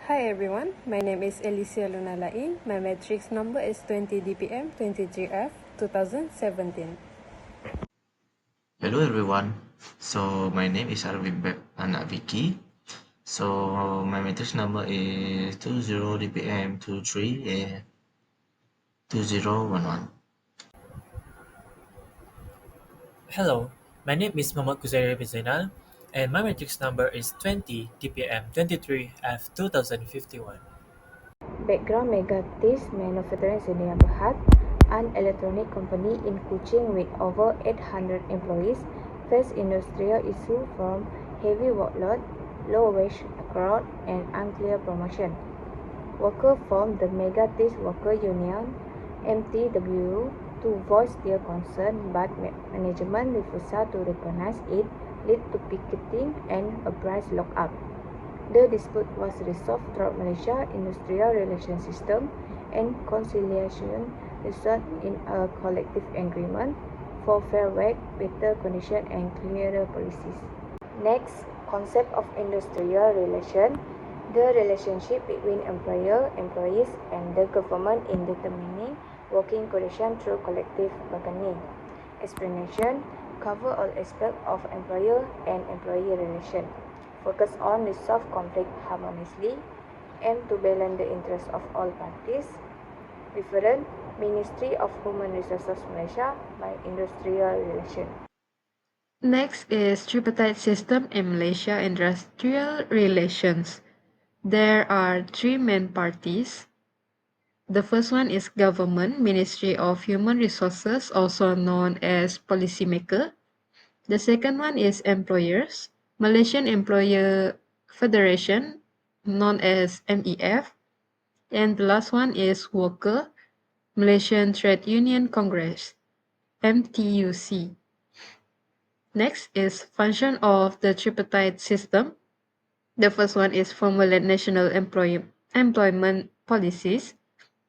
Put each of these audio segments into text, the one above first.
Hi everyone, my name is Alicia Lunalain. My matrix number is 20 DPM 23F 2017. Hello everyone. So my name is Arvin Beb Anak Vicky. So my matrix number is 20 DPM 23 2011. Hello, my name is Muhammad Kuzairi Zainal, and my matrix number is 20 DPM 23F 2051. Background Megatis Manufacturing Sedia Berhad, an electronic company in Kuching with over 800 employees, face industrial issues from heavy workload, low wage growth, and unclear promotion. Workers formed the Megatis Worker Union (MTW) to voice their concern, but management refusal to recognize it, led to picketing and a price lockup. The dispute was resolved through Malaysia Industrial Relations System, and conciliation resulted in a collective agreement for fair wage, better conditions, and clearer policies. Next, concept of industrial relation: the relationship between employer, employees, and the government in determining working conditions through collective bargaining. Explanation: cover all aspects of employer and employee relation. Focus on resolve conflict harmoniously. Aim to balance the interests of all parties. Reference: Ministry of Human Resources Malaysia by Industrial Relation. Next is tripartite system in Malaysia industrial relations. There are three main parties. The first one is government, Ministry of Human Resources, also known as policymaker. The second one is employers, Malaysian Employer Federation, known as MEF. And the last one is worker, Malaysian Trade Union Congress, MTUC. Next is function of the tripartite system. The first one is formulate national employment policies.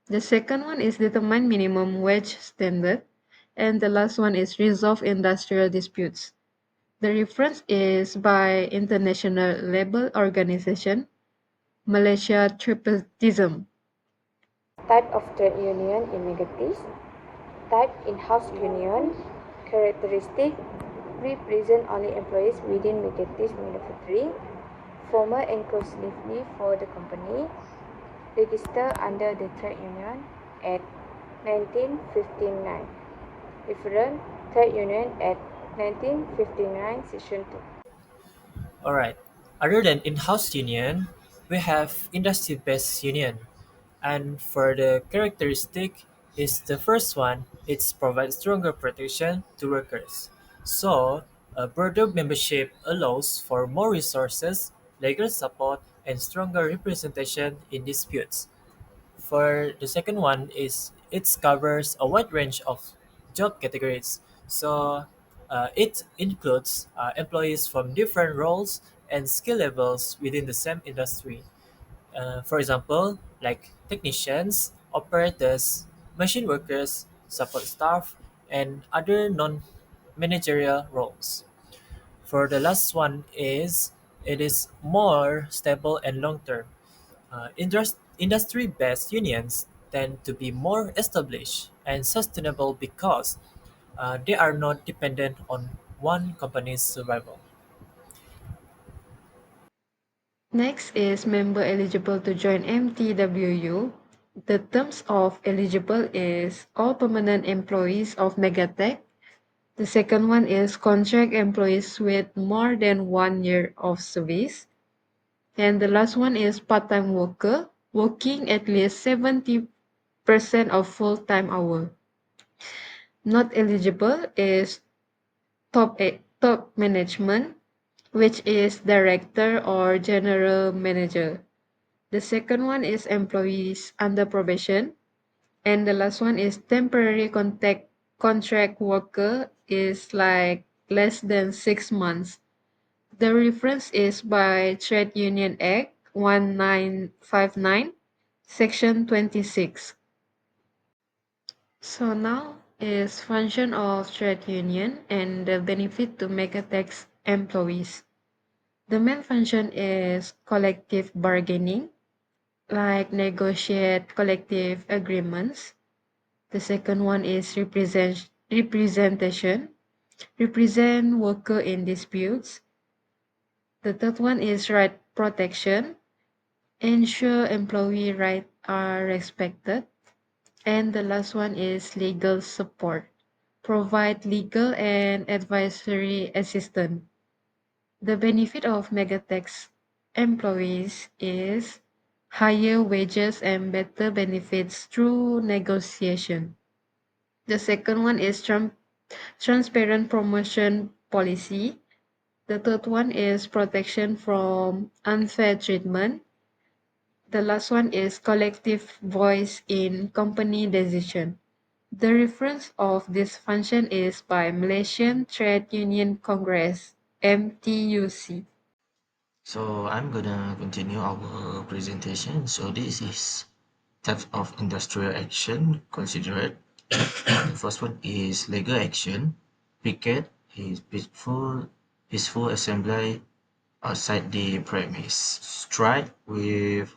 The second one is determine minimum wage standard. And the last one is resolve industrial disputes. The reference is by International Labour Organization, Malaysia Tripartism. Type of trade union in Megatis. Type: in-house union. Characteristic: represent only employees within Megatis manufacturing. Former exclusively for the company. Registered under the trade union Act 1959. Reference: Trade Union Act 1959 Section 2. Alright, other than in-house union, we have industry-based union. And for the characteristic is the first one, it provides stronger protection to workers. So, a broader membership allows for more resources, legal support, and stronger representation in disputes. For the second one is it covers a wide range of job categories. So it includes employees from different roles and skill levels within the same industry. For example, like technicians, operators, machine workers, support staff, and other non-managerial roles. For the last one is it is more stable and long term. Industry-based unions tend to be more established and sustainable because they are not dependent on one company's survival. Next is member eligible to join MTWU. The terms of eligible is all permanent employees of Megatech. The second one is contract employees with more than 1 year of service. And the last one is part-time worker working at least 70% of full-time hour. Not eligible is top management, which is director or general manager. The second one is employees under probation. And the last one is temporary contract worker is like less than 6 months. The reference is by Trade Union Act 1959, Section 26. So now is function of trade union and the benefit to Megatex employees. The main function is collective bargaining. like negotiate collective agreements. The second one is representation, represent worker in disputes. The third one is right protection, ensure employee rights are respected. And the last one is legal support, provide legal and advisory assistance. The benefit of Megatex employees is higher wages and better benefits through negotiation. The second one is transparent promotion policy. The third one is protection from unfair treatment. The last one is collective voice in company decision. The reference of this function is by Malaysian Trade Union Congress, MTUC. So I'm gonna continue our presentation. So this is types of industrial action considered. The first one is legal action. Picket is peaceful assembly outside the premise. Strike with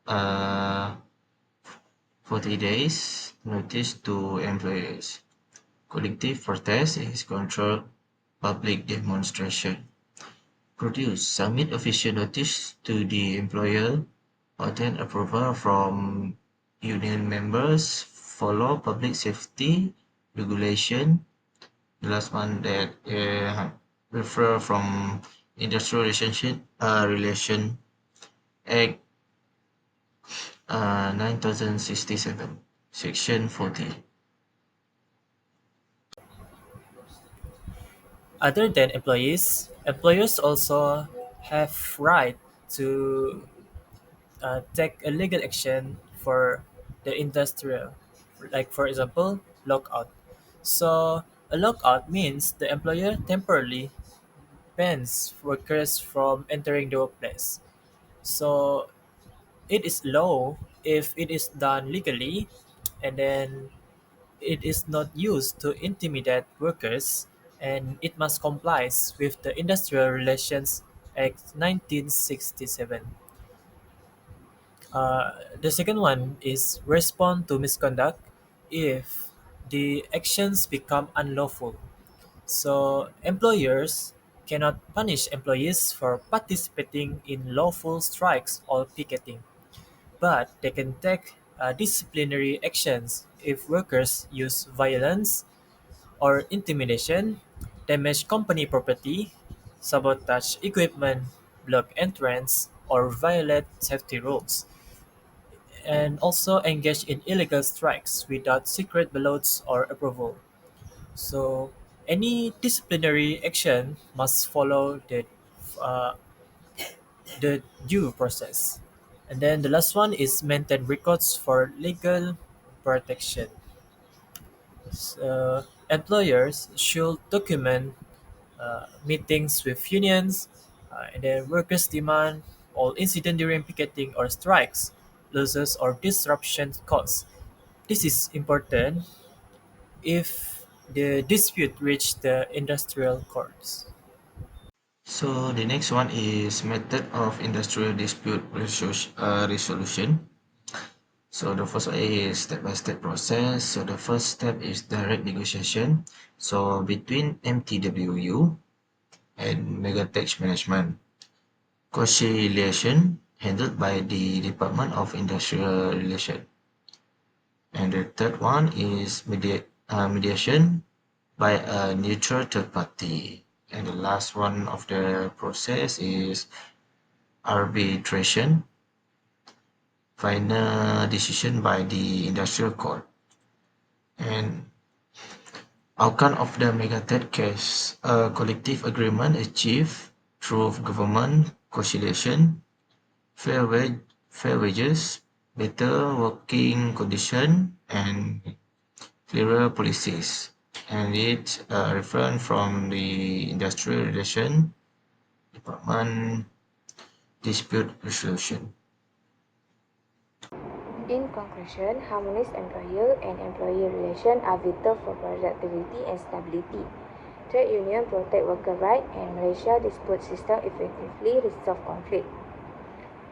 uh, 40 days notice to employers. Collective protest is controlled public demonstration. Produce submit official notice to the employer, obtain approval from union members, follow public safety regulation. The last one that refer from Industrial Relation Act 9067, Section 40. Other than employees, employers also have right to take a legal action for the industrial, like for example, lockout. So a lockout means the employer temporarily bans workers from entering the workplace. So it is law if it is done legally, and then it is not used to intimidate workers, and it must comply with the Industrial Relations Act 1967. The second one is respond to misconduct if the actions become unlawful. So employers cannot punish employees for participating in lawful strikes or picketing, but they can take disciplinary actions if workers use violence or intimidation, damage company property, sabotage equipment, block entrance, or violate safety rules, and also engage in illegal strikes without secret ballots or approval. So, any disciplinary action must follow uh, the due process. And then the last one is maintain records for legal protection. So, employers should document meetings with unions, and then workers' demand, all incident during picketing or strikes, losses or disruption caused. This is important if the dispute reach the industrial courts. So the next one is method of industrial dispute resolution. So the first one is step-by-step process. So the first step is direct negotiation. So between MTWU and Megatex Management. Conciliation handled by the Department of Industrial Relations. And the third one is mediation by a neutral third party. And the last one of the process is arbitration, final decision by the industrial court. And outcome of the Megatet case, a collective agreement achieved through government conciliation, fair, fair wages, better working condition, and clearer policies. And it's referred from the Industrial Relation Department Dispute Resolution. In conclusion, harmonious employer and employee relations are vital for productivity and stability. Trade unions protect worker rights, and Malaysia dispute system effectively resolve conflict.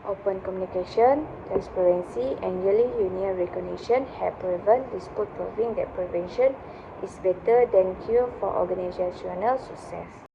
Open communication, transparency, and yearly union recognition have proven dispute, proving that prevention is better than cure for organizational success.